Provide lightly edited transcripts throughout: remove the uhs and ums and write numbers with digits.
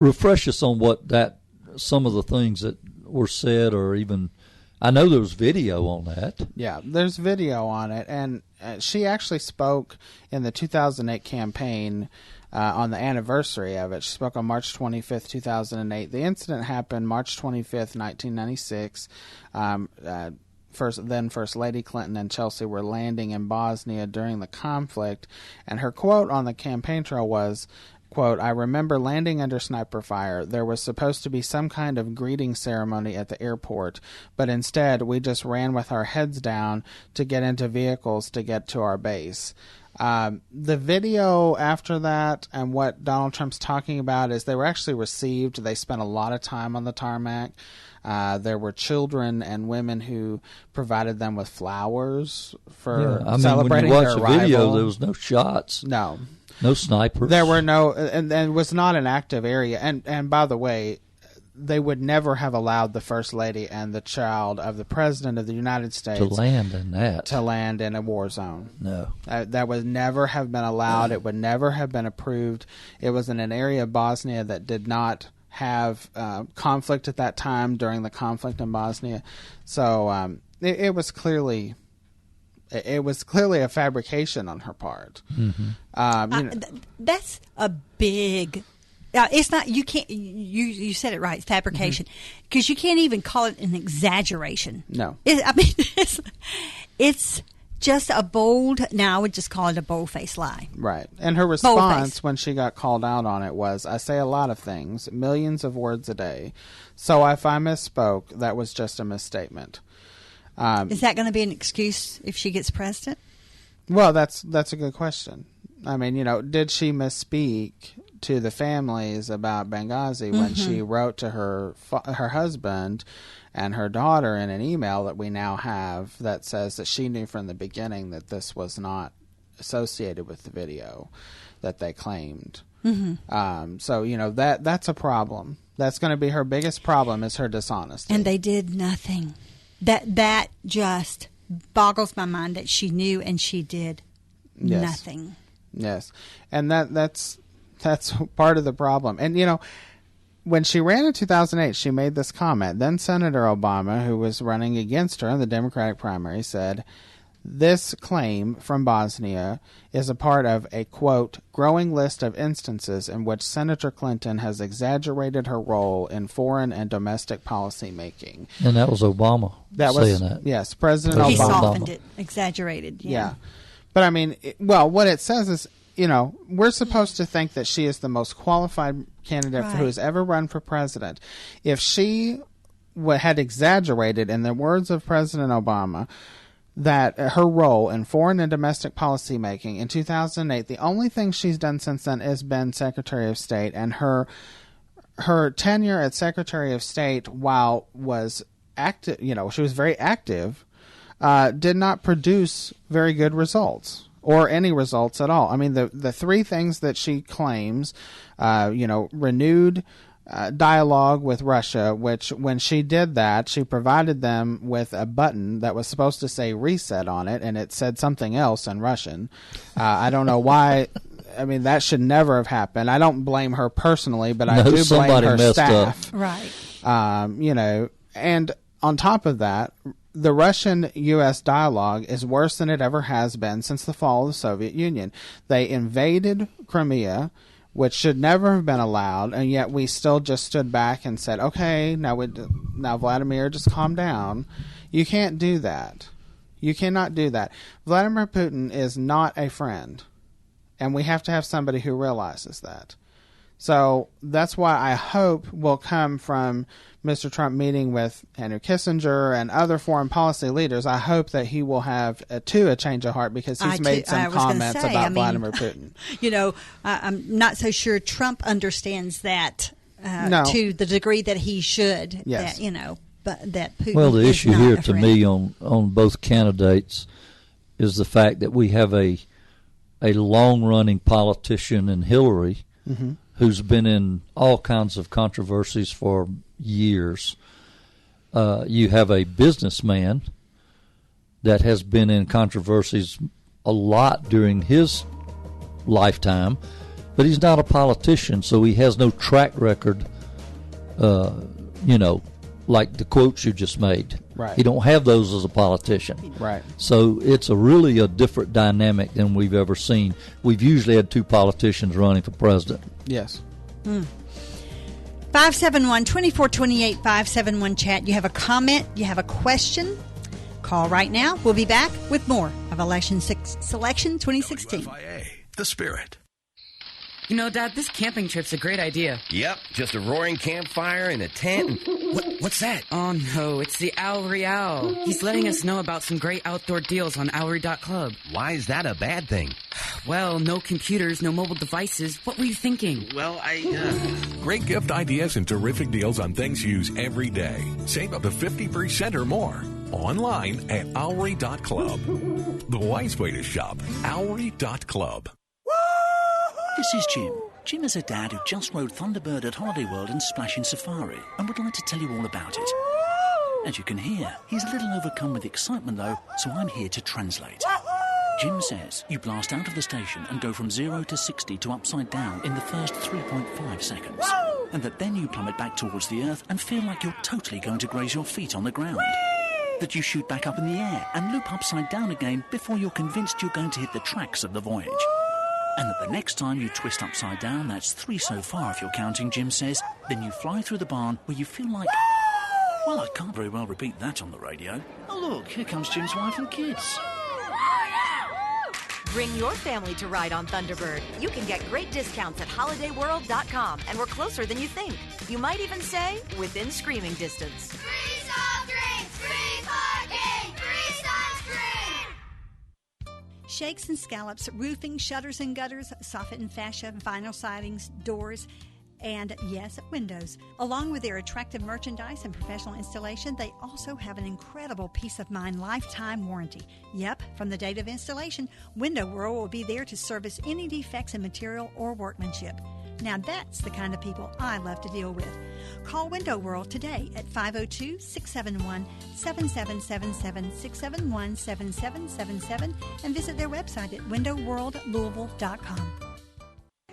refresh us on some of the things that were said, or even, I know there was video on that. Yeah, there's video on it, and she actually spoke in the 2008 campaign on the anniversary of it. She spoke on March 25th, 2008. The incident happened March 25th, 1996. First Lady Clinton and Chelsea were landing in Bosnia during the conflict, and her quote on the campaign trail was, quote, "I remember landing under sniper fire. There was supposed to be some kind of greeting ceremony at the airport, but instead we just ran with our heads down to get into vehicles to get to our base." The video after that and what Donald Trump's talking about is they were actually received. They spent a lot of time on the tarmac. There were children and women who provided them with flowers for celebrating their arrival. When you watch the video, there was no shots. No snipers. There were no, and it was not an active area. And by the way, they would never have allowed the First Lady and the child of the President of the United States to land in a war zone. No. That would never have been allowed. It would never have been approved. It was in an area of Bosnia that did not have conflict at that time during the conflict in Bosnia. So it was clearly a fabrication on her part. Mm-hmm. That's a big. It's not. You can't. You said it right. It's fabrication, because you can't even call it an exaggeration. No. It's just a bold. Now I would just call it a bold-faced lie. Right. And her response when she got called out on it was, "I say a lot of things, millions of words a day. So if I misspoke, that was just a misstatement." Is that going to be an excuse if she gets president? Well, that's a good question. I mean, did she misspeak to the families about Benghazi when she wrote to her husband and her daughter in an email that we now have that says that she knew from the beginning that this was not associated with the video that they claimed. Mm-hmm. So that's a problem. That's going to be her biggest problem, is her dishonesty. And they did nothing. That just boggles my mind that she knew and she did nothing. Yes, and that's part of the problem. And when she ran in 2008, she made this comment. Then Senator Obama, who was running against her in the Democratic primary, said, "This claim from Bosnia is a part of a, quote, growing list of instances in which Senator Clinton has exaggerated her role in foreign and domestic policy making." And that was Obama saying that. Yes, President Obama. He softened it, exaggerated. Yeah. But I mean, what it says is, we're supposed to think that she is the most qualified candidate who has ever run for president. If she had exaggerated, in the words of President Obama, that her role in foreign and domestic policy making in 2008, the only thing she's done since then is been Secretary of State, and her tenure as Secretary of State, while was active, she was very active, did not produce very good results or any results at all. I mean, the three things that she claims, renewed dialogue with Russia, which when she did that, she provided them with a button that was supposed to say reset on it, and it said something else in Russian. I don't know why. I mean, that should never have happened. I don't blame her personally, but I do blame her staff. Up. Right. And on top of that, the Russian-U.S. dialogue is worse than it ever has been since the fall of the Soviet Union. They invaded Crimea, which should never have been allowed, and yet we still just stood back and said, okay, now Vladimir, just calm down. You can't do that. You cannot do that. Vladimir Putin is not a friend, and we have to have somebody who realizes that. So that's why I hope will come from Mr. Trump meeting with Henry Kissinger and other foreign policy leaders. I hope that he will have a change of heart, because he's made some comments about Vladimir Putin. I'm not so sure Trump understands that to the degree that he should. Yes. But that Putin. Well, the is issue not here a to friend. me on both candidates is the fact that we have a long-running politician in Hillary, who's been in all kinds of controversies for years. You have a businessman that has been in controversies a lot during his lifetime, but he's not a politician, so he has no track record, like the quotes you just made. Right. He don't have those as a politician. Right. So it's really a different dynamic than we've ever seen. We've usually had two politicians running for president. Yes. 571-2428, 571-CHAT. You have a comment, you have a question, call right now. We'll be back with more of Election Selection 2016. WFIA, the Spirit. You know, Dad, this camping trip's a great idea. Yep, just a roaring campfire and a tent. What's that? Oh, no, it's the Owlery Owl. He's letting us know about some great outdoor deals on Owlery.club. Why is that a bad thing? Well, no computers, no mobile devices. What were you thinking? Well, Great gift ideas and terrific deals on things you use every day. Save up to 50% or more. Online at Owlery.club. The wise way to shop. Owlery.club. This is Jim. Jim is a dad who just rode Thunderbird at Holiday World and Splashing Safari and would like to tell you all about it. As you can hear, he's a little overcome with excitement though, so I'm here to translate. Jim says you blast out of the station and go from 0 to 60 to upside down in the first 3.5 seconds. And that then you plummet back towards the earth and feel like you're totally going to graze your feet on the ground. That you shoot back up in the air and loop upside down again before you're convinced you're going to hit the tracks of the voyage. And that the next time you twist upside down, that's 3 so far if you're counting, Jim says, then you fly through the barn where you feel like... Well, I can't very well repeat that on the radio. Oh, look, here comes Jim's wife and kids. Bring your family to ride on Thunderbird. You can get great discounts at holidayworld.com, and we're closer than you think. You might even say, within screaming distance. Free soft drinks, free parking, free sunscreen. Shakes and Scallops, roofing, shutters and gutters, soffit and fascia, vinyl sidings, doors, and yes, windows. Along with their attractive merchandise and professional installation, they also have an incredible peace of mind lifetime warranty. Yep, from the date of installation, Window World will be there to service any defects in material or workmanship. Now that's the kind of people I love to deal with. Call Window World today at 502-671-7777, 671-7777, and visit their website at windowworldlouisville.com.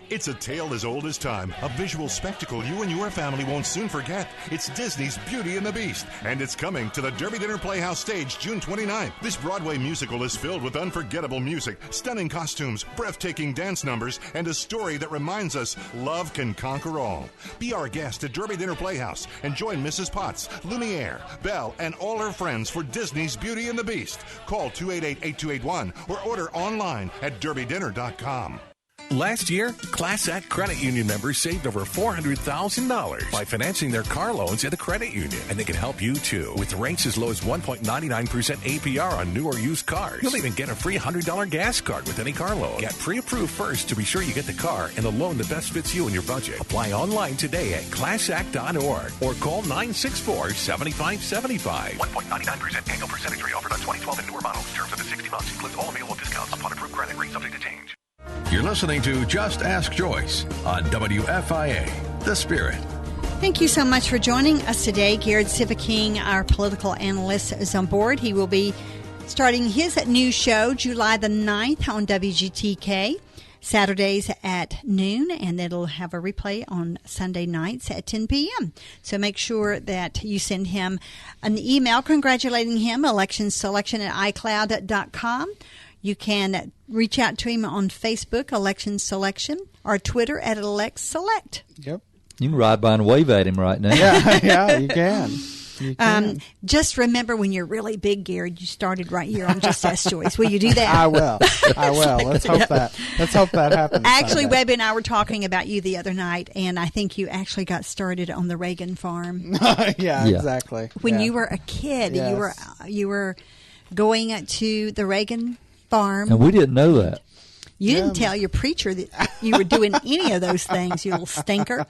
It's a tale as old as time, a visual spectacle you and your family won't soon forget. It's Disney's Beauty and the Beast, and it's coming to the Derby Dinner Playhouse stage June 29th. This Broadway musical is filled with unforgettable music, stunning costumes, breathtaking dance numbers, and a story that reminds us love can conquer all. Be our guest at Derby Dinner Playhouse and join Mrs. Potts, Lumiere, Belle, and all her friends for Disney's Beauty and the Beast. Call 288-8281 or order online at derbydinner.com. Last year, Class Act Credit Union members saved over $400,000 by financing their car loans at the credit union. And they can help you, too, with rates as low as 1.99% APR on new or used cars. You'll even get a free $100 gas card with any car loan. Get pre-approved first to be sure you get the car and the loan that best fits you and your budget. Apply online today at classact.org or call 964-7575. 1.99% annual percentage rate offered on 2012 and newer models. Terms of the 60 months includes all available discounts upon approved credit rate subject to change. You're listening to Just Ask Joyce on WFIA, The Spirit. Thank you so much for joining us today. Garrett Sivaking, our political analyst, is on board. He will be starting his new show July the 9th on WGTK, Saturdays at noon, and it'll have a replay on Sunday nights at 10 p.m. So make sure that you send him an email congratulating him, electionselection@icloud.com. You can reach out to him on Facebook, Election Selection, or Twitter at ElectSelect. Yep. You can ride by and wave at him right now. Yeah, you can. You can. Just remember when you're really big, Gary, you started right here on Just Ask Joyce. Will you do that? I will. Let's hope that happens. Actually, someday. Webby and I were talking about you the other night, and I think you actually got started on the Reagan farm. yeah, exactly. When you were a kid, Yes. you were going to the Reagan farm. And we didn't know that. You didn't tell your preacher that you were doing any of those things, you little stinker.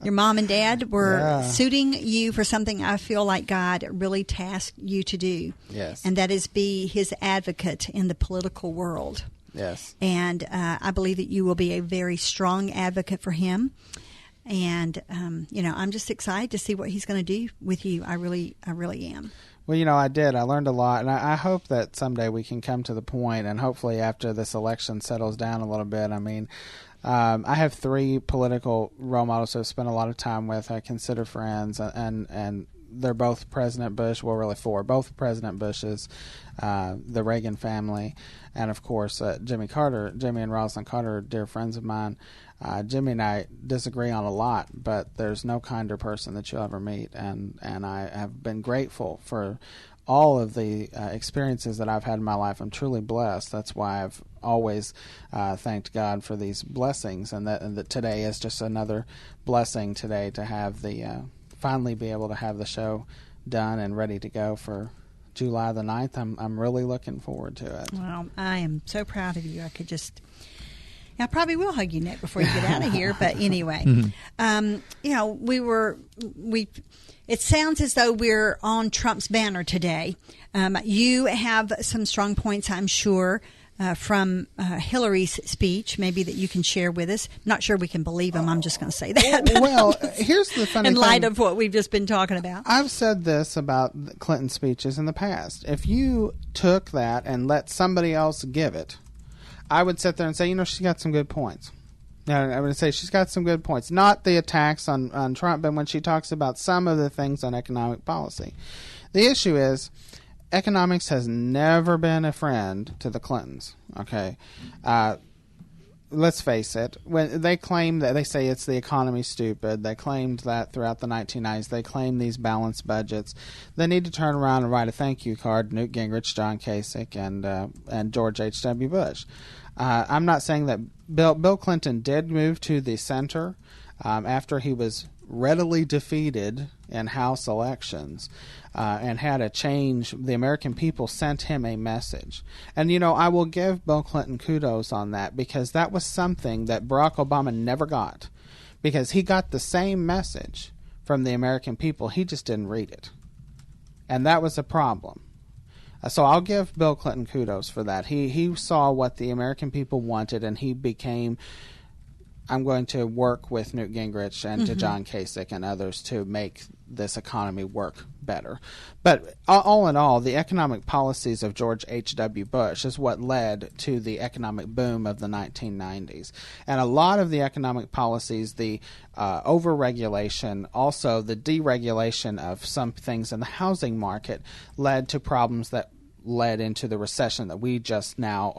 Your mom and dad were suiting you for something I feel like God really tasked you to do. Yes. And that is be his advocate in the political world. Yes. And I believe that you will be a very strong advocate for him. And, I'm just excited to see what he's going to do with you. I really am. Well, I did. I learned a lot, and I hope that someday we can come to the point, and hopefully after this election settles down a little bit, I have 3 political role models who I've spent a lot of time with, I consider friends, and they're both President Bush, well, really 4, both President Bushes, the Reagan family, and, of course, Jimmy and Rosalind Carter are dear friends of mine. Jimmy and I disagree on a lot, but there's no kinder person that you'll ever meet, and I have been grateful for all of the experiences that I've had in my life. I'm truly blessed. That's why I've always thanked God for these blessings, and that today is just another blessing today to have the finally be able to have the show done and ready to go for July the 9th. I'm really looking forward to it. Well, I am so proud of you. I probably will hug you, Nick, before you get out of here. But anyway, it sounds as though we're on Trump's banner today. You have some strong points, I'm sure, from Hillary's speech, maybe that you can share with us. Not sure we can believe them. I'm just going to say that. Well, here's the funny thing. In light of what we've just been talking about. I've said this about Clinton speeches in the past. If you took that and let somebody else give it, I would sit there and say, she's got some good points. I would say she's got some good points. Not the attacks on Trump, but when she talks about some of the things on economic policy. The issue is, economics has never been a friend to the Clintons. Okay, let's face it. When they claim that, they say it's the economy stupid. They claimed that throughout the 1990s. They claim these balanced budgets. They need to turn around and write a thank you card. Newt Gingrich, John Kasich, and George H.W. Bush. I'm not saying that Bill Clinton did move to the center after he was readily defeated in House elections and had a change. The American people sent him a message. And, I will give Bill Clinton kudos on that, because that was something that Barack Obama never got, because he got the same message from the American people. He just didn't read it. And that was a problem. So I'll give Bill Clinton kudos for that. He saw what the American people wanted, and he became, I'm going to work with Newt Gingrich and to John Kasich and others to make this economy work better. But all in all, the economic policies of George H.W. Bush is what led to the economic boom of the 1990s. And a lot of the economic policies, the overregulation, also the deregulation of some things in the housing market, led to problems that led into the recession that we just now